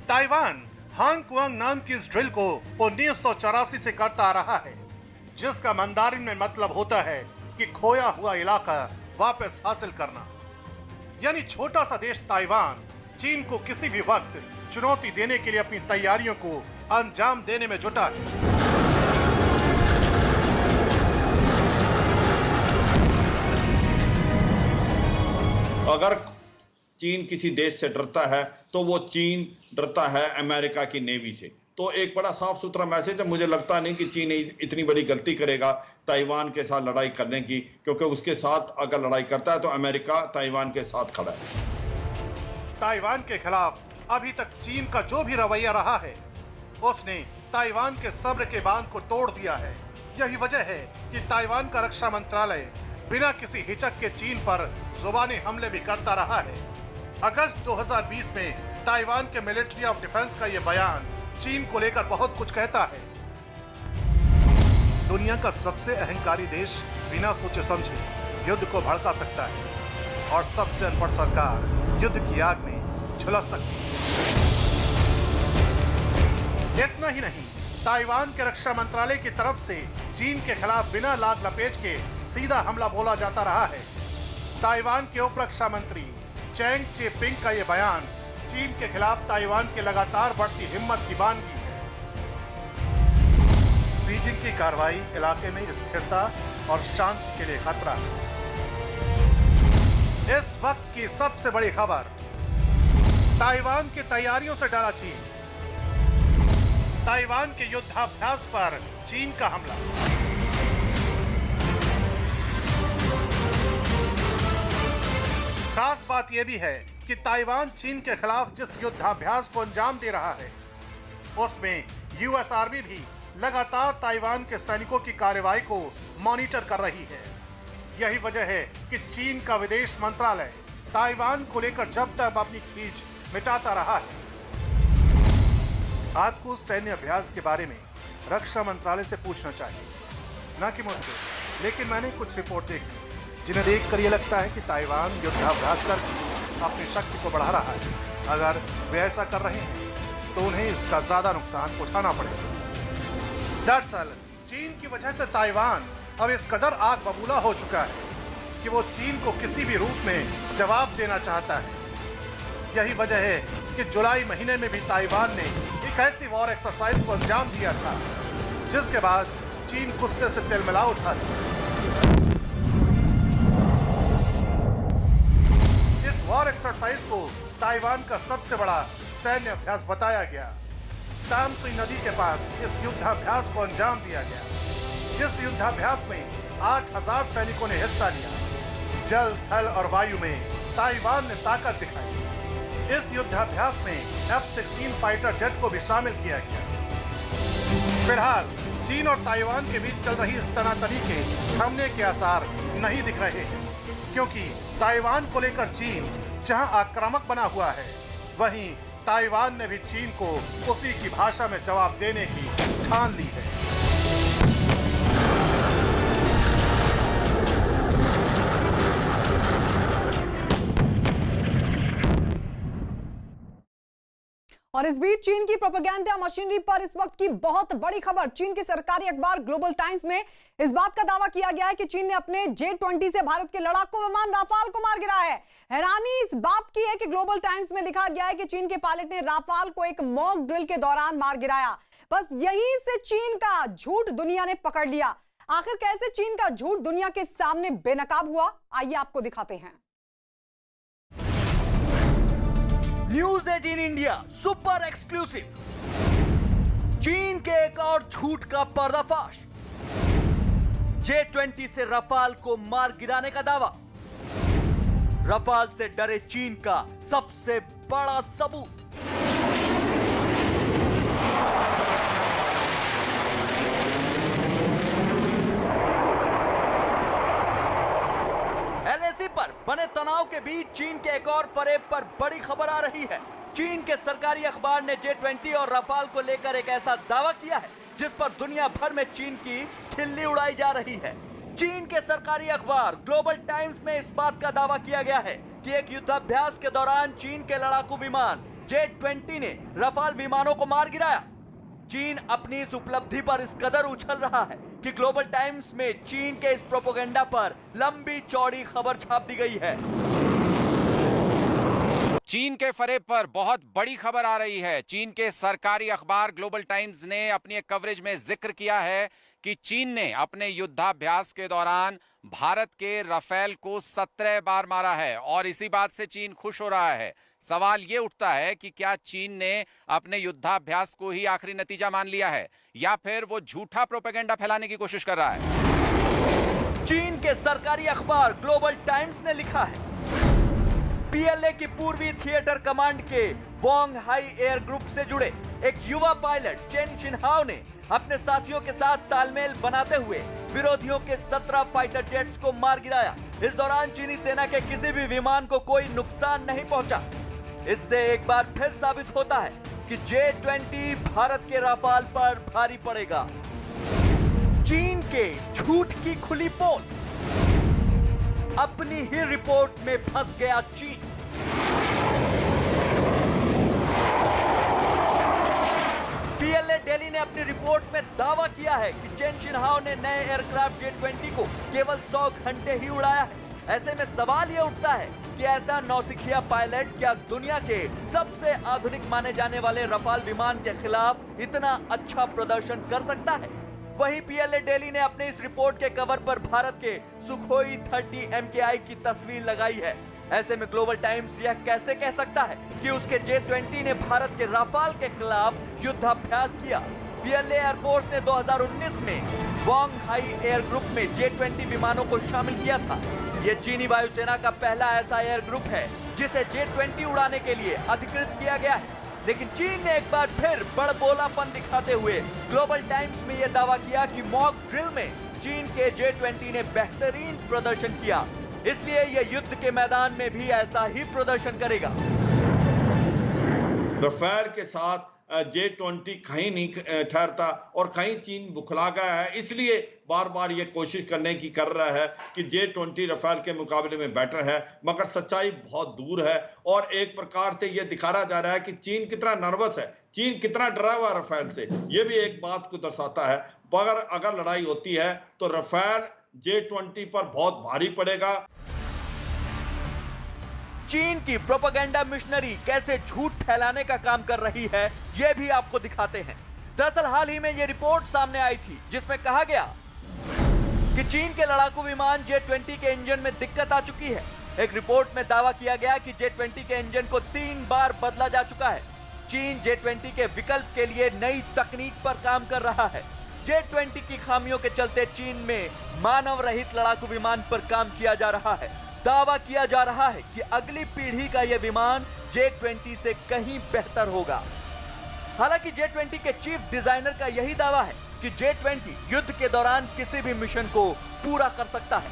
ताइवान हान कुआंग नाम की इस ड्रिल को 1984 से करता आ रहा है, जिसका मंदारिन में मतलब होता है कि खोया हुआ इलाका वापस हासिल करना। यानी छोटा सा देश ताइवान चीन को किसी भी वक्त चुनौती देने के लिए अपनी तैयारियों को अंजाम देने में जुटा है। अगर चीन किसी देश से डरता है तो वो चीन डरता है अमेरिका की नेवी से। तो एक बड़ा साफ सुथरा मैसेज है। मुझे लगता नहीं कि चीन इतनी बड़ी गलती करेगा ताइवान के साथ लड़ाई करने की, क्योंकि उसके साथ अगर लड़ाई करता है तो अमेरिका ताइवान के साथ खड़ा है। ताइवान के खिलाफ अभी तक चीन का जो भी रवैया रहा है, उसने ताइवान के सब्र के बांध को तोड़ दिया है। यही वजह है कि ताइवान का रक्षा मंत्रालय बिना किसी हिचक के चीन पर जुबानी हमले भी करता रहा है। अगस्त 2020 में ताइवान के मिलिट्री ऑफ डिफेंस का यह बयान चीन को लेकर बहुत कुछ कहता है। दुनिया का सबसे अहंकारी देश बिना सोचे समझे युद्ध को भड़का सकता है और सबसे अनपढ़ सरकार युद्ध की आग में झुलस सकती है। इतना ही नहीं, ताइवान के रक्षा मंत्रालय की तरफ से चीन के खिलाफ बिना लाग लपेट के सीधा हमला बोला जाता रहा है। ताइवान के उप रक्षा मंत्री चैंग चे-पिंग का यह बयान चीन के खिलाफ ताइवान की लगातार बढ़ती हिम्मत की बानगी है। बीजिंग की कार्रवाई इलाके में स्थिरता और शांति के लिए खतरा है। इस वक्त की सबसे बड़ी खबर, ताइवान की तैयारियों से डरा चीन। ताइवान के युद्धाभ्यास पर चीन का हमला। खास बात यह भी है कि ताइवान चीन के खिलाफ जिस युद्धाभ्यास को अंजाम दे रहा है, उसमें यूएस आर्मी भी लगातार ताइवान के सैनिकों की कार्रवाई को मॉनिटर कर रही है। यही वजह है कि चीन का विदेश मंत्रालय ताइवान को लेकर जब तक अपनी खींच मिटाता रहा है। आपको सैन्य अभ्यास के बारे में रक्षा मंत्रालय से पूछना चाहिए, न कि मुझसे। लेकिन मैंने कुछ रिपोर्ट देखी जिन्हें देखकर यह लगता है कि ताइवान युद्धाभ्यास करके अपनी शक्ति को बढ़ा रहा है। अगर वे ऐसा कर रहे हैं तो उन्हें इसका ज्यादा नुकसान उठाना पड़ेगा। दरअसल चीन की वजह से ताइवान अब इस कदर आग बबूला हो चुका है कि वो चीन को किसी भी रूप में जवाब देना चाहता है। यही वजह है कि जुलाई महीने में भी ताइवान ने एक ऐसी वॉर एक्सरसाइज को अंजाम दिया था जिसके बाद चीन गुस्से से तिलमिला उठा था। इस वॉर एक्सरसाइज को ताइवान का सबसे बड़ा सैन्य अभ्यास बताया गया। तामसुई नदी के पास इस युद्धाभ्यास को अंजाम दिया गया। इस युद्धाभ्यास में 8000 सैनिकों ने हिस्सा लिया। जल, थल और वायु में ताइवान ने ताकत दिखाई। इस युद्धाभ्यास में F-16 फाइटर जेट को भी शामिल किया गया। फिलहाल चीन और ताइवान के बीच चल रही इस तनातनी के थमने के आसार नहीं दिख रहे हैं, क्योंकि ताइवान को लेकर चीन जहां आक्रामक बना हुआ है, वहीं ताइवान ने भी चीन को उसी की भाषा में जवाब देने की ठान ली है। और इस बीच चीन की प्रोपेगेंडा मशीनरी पर इस वक्त की बहुत बड़ी खबर। चीन के सरकारी अखबार ग्लोबल टाइम्स में इस बात का दावा किया गया है कि चीन ने अपने J-20 से भारत के लड़ाकू विमान राफाल को मार गिराया है। हैरानी इस बात की है कि ग्लोबल टाइम्स में लिखा गया है कि चीन के पायलट ने राफाल को एक मॉक ड्रिल के दौरान मार गिराया। बस यहीं से चीन का झूठ दुनिया ने पकड़ लिया। आखिर कैसे चीन का झूठ दुनिया के सामने बेनकाब हुआ, आइए आपको दिखाते हैं। News 18 India super exclusive. चीन के एक और झूठ का पर्दाफाश। J-20 से रफाल को मार गिराने का दावा। रफाल से डरे चीन का सबसे बड़ा सबूत। LAC पर बने तनाव के बीच चीन के एक और फरेब पर बड़ी खबर आ रही है। चीन के सरकारी अखबार ने J-20 और रफाल को लेकर एक ऐसा दावा किया है जिस पर दुनिया भर में चीन की खिल्ली उड़ाई जा रही है। चीन के सरकारी अखबार ग्लोबल टाइम्स में इस बात का दावा किया गया है कि एक युद्धाभ्यास के दौरान चीन के लड़ाकू विमान J-20 ने रफाल विमानों को मार गिराया। चीन अपनी इस उपलब्धि पर इस कदर उछल रहा है कि ग्लोबल टाइम्स में चीन के इस प्रोपेगेंडा पर लंबी चौड़ी खबर छाप दी गई है। चीन के फरेब पर बहुत बड़ी खबर आ रही है। चीन के सरकारी अखबार ग्लोबल टाइम्स ने अपनी एक कवरेज में जिक्र किया है कि चीन ने अपने युद्धाभ्यास के दौरान भारत के राफेल को 17 बार मारा है और इसी बात से चीन खुश हो रहा है। सवाल यह उठता है कि क्या चीन ने अपने युद्धाभ्यास को ही आखिरी नतीजा मान लिया है या फिर वो झूठा प्रोपेगेंडा फैलाने की कोशिश कर रहा है। चीन के सरकारी अखबार ग्लोबल टाइम्स ने लिखा है, पीएलए की पूर्वी थिएटर कमांड के वोंग हाई एयर ग्रुप से जुड़े एक युवा पायलट चेन शिनहाओ ने अपने साथियों के साथ तालमेल बनाते हुए विरोधियों के 17 फाइटर जेट्स को मार गिराया। इस दौरान चीनी सेना के किसी भी विमान को कोई नुकसान नहीं पहुंचा। इससे एक बार फिर साबित होता है कि J-20 भारत के राफाल पर भारी पड़ेगा। चीन के झूठ की खुली पोल, अपनी ही रिपोर्ट में फंस गया चीन। पीएलए दिल्ली ने अपनी रिपोर्ट में दावा किया है कि चेन शिनहाओ ने नए एयरक्राफ्ट J-20 को केवल 100 घंटे ही उड़ाया है। ऐसे में सवाल यह उठता है कि ऐसा नौसिखिया पायलट क्या दुनिया के सबसे आधुनिक माने जाने वाले रफाल विमान के खिलाफ इतना अच्छा प्रदर्शन कर सकता है? वहीं पीएलए दिल्ली ने अपने इस रिपोर्ट के कवर पर भारत के सुखोई 30 MKI की तस्वीर लगाई है। ऐसे में ग्लोबल टाइम्स यह कैसे कह सकता है कि उसके J-20 ने भारत के राफाल के खिलाफ युद्धाभ्यास किया? पीएलए एयरफोर्स ने 2019 में वोंग हाई एयर ग्रुप में J-20 विमानों को शामिल किया था। ये चीनी वायुसेना का पहला ऐसा एयर ग्रुप है जिसे J-20 उड़ाने के लिए अधिकृत किया गया है। लेकिन चीन ने एक बार फिर बड़बोलापन दिखाते हुए ग्लोबल टाइम्स में यह दावा किया कि मॉक ड्रिल में चीन के J-20 ने बेहतरीन प्रदर्शन किया, इसलिए यह युद्ध के मैदान में भी ऐसा ही प्रदर्शन करेगा। राफेल के साथ J-20 कहीं नहीं ठहरता और कहीं चीन बुखला गया है, इसलिए बार बार ये कोशिश करने की कर रहा है कि J-20 राफेल के मुकाबले में बेटर है, मगर सच्चाई बहुत दूर है। और एक प्रकार से ये दिखाया जा रहा है कि चीन कितना नर्वस है, चीन कितना डरा हुआ राफेल से, ये भी एक बात को दर्शाता है। मगर अगर लड़ाई होती है तो राफेल J-20 पर बहुत भारी पड़ेगा। चीन की प्रोपेगेंडा मिशनरी कैसे झूठ फैलाने का काम कर रही है, यह भी आपको दिखाते हैं। दरअसल हाल ही में यह रिपोर्ट सामने आई थी जिसमें कहा गया कि चीन के लड़ाकू विमान J-20 के इंजन में दिक्कत आ चुकी है। एक रिपोर्ट में दावा किया गया कि J-20 के इंजन को 3 बार बदला जा चुका है। चीन J-20 के विकल्प के लिए नई तकनीक पर काम कर रहा है। J-20 की खामियों के चलते चीन में मानव रहित लड़ाकू विमान पर काम किया जा रहा है। दावा किया जा रहा है कि अगली पीढ़ी का यह विमान J-20 से कहीं बेहतर होगा। हालांकि J-20 के चीफ डिजाइनर का यही दावा है कि J-20 युद्ध के दौरान किसी भी मिशन को पूरा कर सकता है।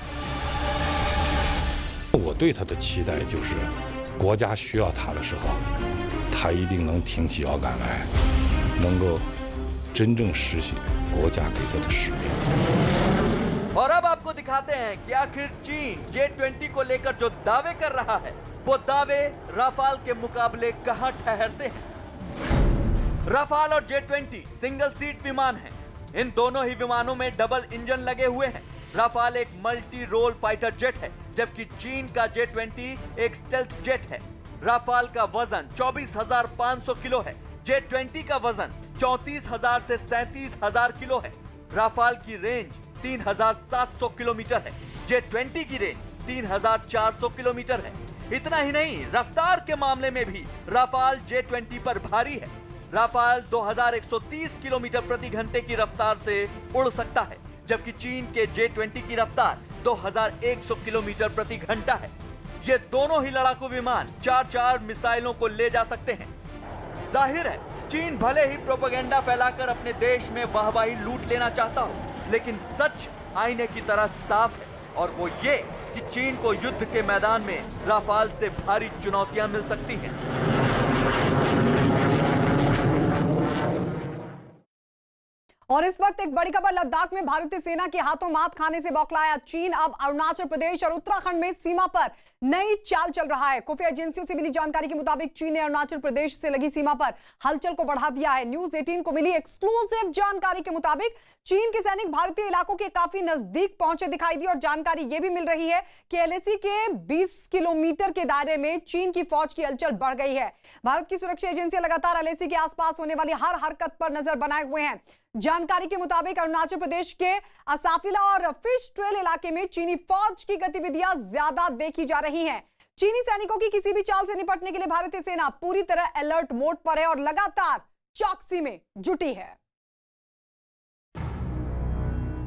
我对它的期待就是，国家需要它的时候，它一定能挺起腰杆来，能够真正实现国家给它的使命。 और अब आपको दिखाते हैं कि आखिर चीन J-20 को लेकर जो दावे कर रहा है, वो दावे राफाल के मुकाबले कहां ठहरते हैं। राफाल और J-20 सिंगल सीट विमान हैं। इन दोनों ही विमानों में डबल इंजन लगे हुए हैं। राफाल एक मल्टी रोल फाइटर जेट है, जबकि चीन का J-20 एक स्टेल्थ जेट है। राफाल का वजन 24,500 किलो है। J-20 का वजन 34,000 से 37,000 किलो है। राफाल की रेंज 3,700 किलोमीटर है। J-20 की रेंज 3,400 किलोमीटर है। इतना ही नहीं, रफ्तार के मामले में भी राफाल J-20 पर भारी है। राफाल 2,130 किलोमीटर प्रति घंटे की रफ्तार से उड़ सकता है, जबकि चीन के J-20 की रफ्तार 2,100 किलोमीटर प्रति घंटा है। ये दोनों ही लड़ाकू विमान 4-4 मिसाइलों को ले जा सकते हैं। जाहिर है, चीन भले ही प्रोपेगेंडा फैलाकर अपने देश में वाहवाही लूट लेना चाहता हो, लेकिन सच आईने की तरह साफ है, और वो ये कि चीन को युद्ध के मैदान में राफाल से भारी चुनौतियां मिल सकती हैं। और इस वक्त एक बड़ी खबर, लद्दाख में भारतीय सेना के हाथों मात खाने से बौखलाया चीन अब अरुणाचल प्रदेश और उत्तराखंड में सीमा पर नई चाल चल रहा है। खुफिया एजेंसियों से मिली जानकारी के मुताबिक चीन ने अरुणाचल प्रदेश से लगी सीमा पर हलचल को बढ़ा दिया है। न्यूज 18 को मिली एक्सक्लूसिव जानकारी के मुताबिक चीन के सैनिक भारतीय इलाकों के काफी नजदीक पहुंचे दिखाई दी और जानकारी यह भी मिल रही है कि एलएसी के 20 किलोमीटर के दायरे में चीन की फौज की हलचल बढ़ गई है। भारत की सुरक्षा एजेंसियां लगातार एलएसी के आसपास होने वाली हर हरकत पर नजर बनाए हुए हैं। जानकारी के मुताबिक अरुणाचल प्रदेश के असाफिला और फिश ट्रेल इलाके में चीनी फौज की गतिविधियां ज्यादा देखी जा रही हैं। चीनी सैनिकों की किसी भी चाल से निपटने के लिए भारतीय सेना पूरी तरह अलर्ट मोड पर है और लगातार चौकसी में जुटी है।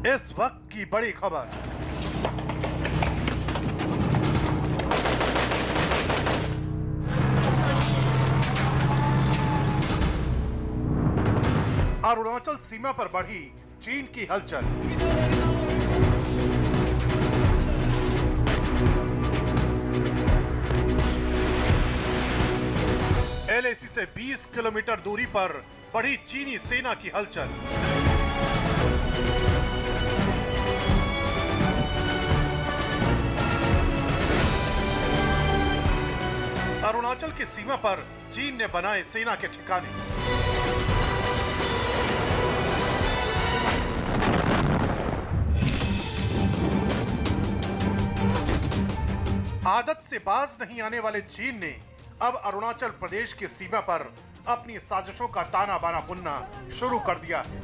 इस वक्त की बड़ी खबर, अरुणाचल सीमा पर बढ़ी चीन की हलचल। एलएसी से 20 किलोमीटर दूरी पर बढ़ी चीनी सेना की हलचल। अरुणाचल की सीमा पर चीन ने बनाए सेना के ठिकाने। आदत से बाज नहीं आने वाले चीन ने अब अरुणाचल प्रदेश की सीमा पर अपनी साजिशों का ताना बाना बुनना शुरू कर दिया है।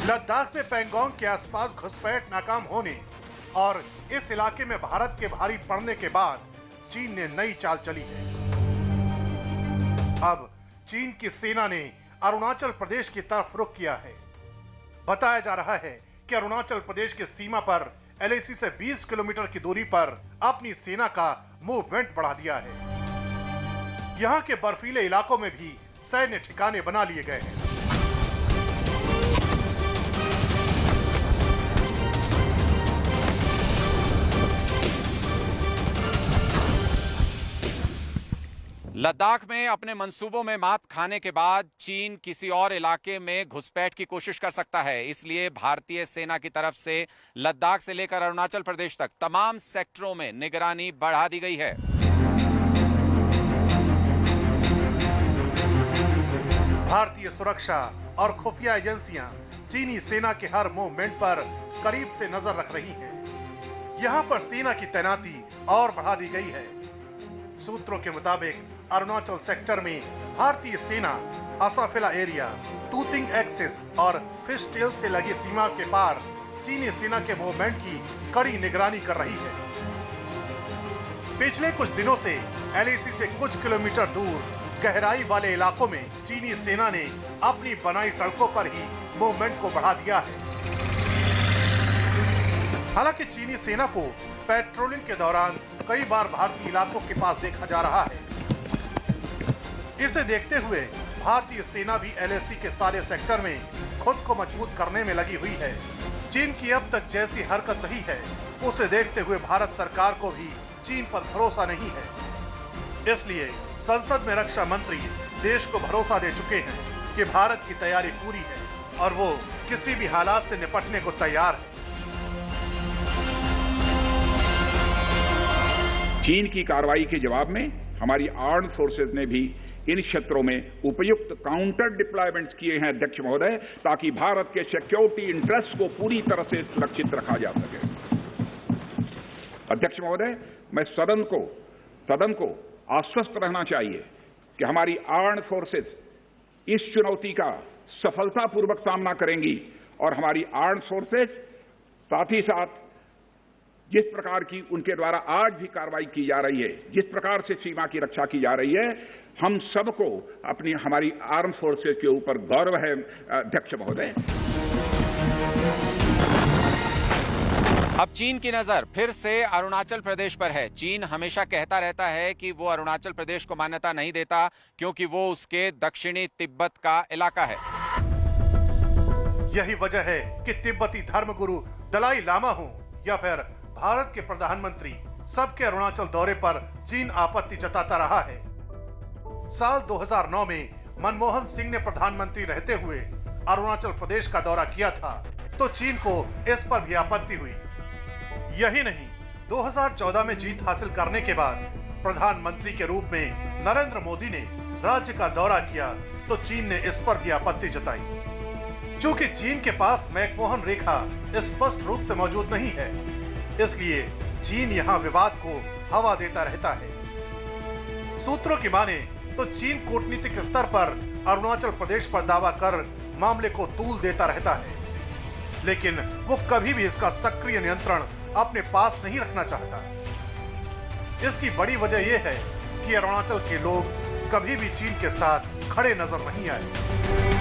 लद्दाख में पैंगोंग के आसपास घुसपैठ नाकाम होने और इस इलाके में भारत के भारी पड़ने के बाद चीन ने नई चाल चली है। अब चीन की सेना ने अरुणाचल प्रदेश की तरफ रुख किया है। बताया जा रहा है कि अरुणाचल प्रदेश की सीमा पर एलएसी से 20 किलोमीटर की दूरी पर अपनी सेना का मूवमेंट बढ़ा दिया है। यहां के बर्फीले इलाकों में भी सैन्य ठिकाने बना लिए गए हैं। लद्दाख में अपने मंसूबों में मात खाने के बाद चीन किसी और इलाके में घुसपैठ की कोशिश कर सकता है। इसलिए भारतीय सेना की तरफ से लद्दाख से लेकर अरुणाचल प्रदेश तक तमाम सेक्टरों में निगरानी बढ़ा दी गई है। भारतीय सुरक्षा और खुफिया एजेंसियां चीनी सेना के हर मूवमेंट पर करीब से नजर रख रही हैं। यहां पर सेना की तैनाती और बढ़ा दी गई है। सूत्रों के मुताबिक अरुणाचल सेक्टर में भारतीय सेना असाफिला एरिया, तूतिंग एक्सिस और फिश टेल से लगी सीमा के पार चीनी सेना के मूवमेंट की कड़ी निगरानी कर रही है। पिछले कुछ दिनों से एलएसी से कुछ किलोमीटर दूर गहराई वाले इलाकों में चीनी सेना ने अपनी बनाई सड़कों पर ही मूवमेंट को बढ़ा दिया है। हालांकि चीनी सेना को पेट्रोलिंग के दौरान कई बार भारतीय इलाकों के पास देखा जा रहा है। इसे देखते हुए भारतीय सेना भी एलएसी के सारे सेक्टर में खुद को मजबूत करने में लगी हुई है। चीन की अब तक जैसी हरकत रही है उसे देखते हुए भारत सरकार को भी चीन पर भरोसा नहीं है। इसलिए संसद में रक्षा मंत्री देश को भरोसा दे चुके हैं कि भारत की तैयारी पूरी है और वो किसी भी हालात से निपटने को तैयार है। चीन की कार्रवाई के जवाब में हमारी आर्म फोर्सेज ने भी इन क्षेत्रों में उपयुक्त काउंटर डिप्लॉयमेंट्स किए हैं अध्यक्ष महोदय, ताकि भारत के सिक्योरिटी इंटरेस्ट को पूरी तरह से सुरक्षित रखा जा सके। अध्यक्ष महोदय, मैं सदन को आश्वस्त रहना चाहिए कि हमारी आर्म फोर्सेज इस चुनौती का सफलतापूर्वक सामना करेंगी और हमारी आर्म फोर्सेज साथ ही साथ जिस प्रकार की उनके द्वारा आज भी कार्रवाई की जा रही है, जिस प्रकार से सीमा की रक्षा की जा रही है, हम सबको हमारी आर्म फोर्सेज के ऊपर गौरव है अध्यक्ष महोदय। अब चीन की नजर फिर से अरुणाचल प्रदेश पर है। चीन हमेशा कहता रहता है कि वो अरुणाचल प्रदेश को मान्यता नहीं देता क्योंकि वो उसके दक्षिणी तिब्बत का इलाका है। यही वजह है कि तिब्बती धर्मगुरु दलाई लामा हो या फिर भारत के प्रधानमंत्री सबके अरुणाचल दौरे पर चीन आपत्ति जताता रहा है। साल 2009 में मनमोहन सिंह ने प्रधानमंत्री रहते हुए अरुणाचल प्रदेश का दौरा किया था तो चीन को इस पर भी आपत्ति हुई। यही नहीं, 2014 में जीत हासिल करने के बाद प्रधानमंत्री के रूप में नरेंद्र मोदी ने राज्य का दौरा किया तो चीन ने इस पर भी आपत्ति जताई। चूंकि चीन के पास मैकमोहन रेखा स्पष्ट रूप से मौजूद नहीं है, इसलिए चीन यहां विवाद को हवा देता रहता है। सूत्रों की माने तो चीन कूटनीतिक स्तर पर अरुणाचल प्रदेश पर दावा कर मामले को तूल देता रहता है, लेकिन वो कभी भी इसका सक्रिय नियंत्रण अपने पास नहीं रखना चाहता। इसकी बड़ी वजह यह है कि अरुणाचल के लोग कभी भी चीन के साथ खड़े नजर नहीं आए।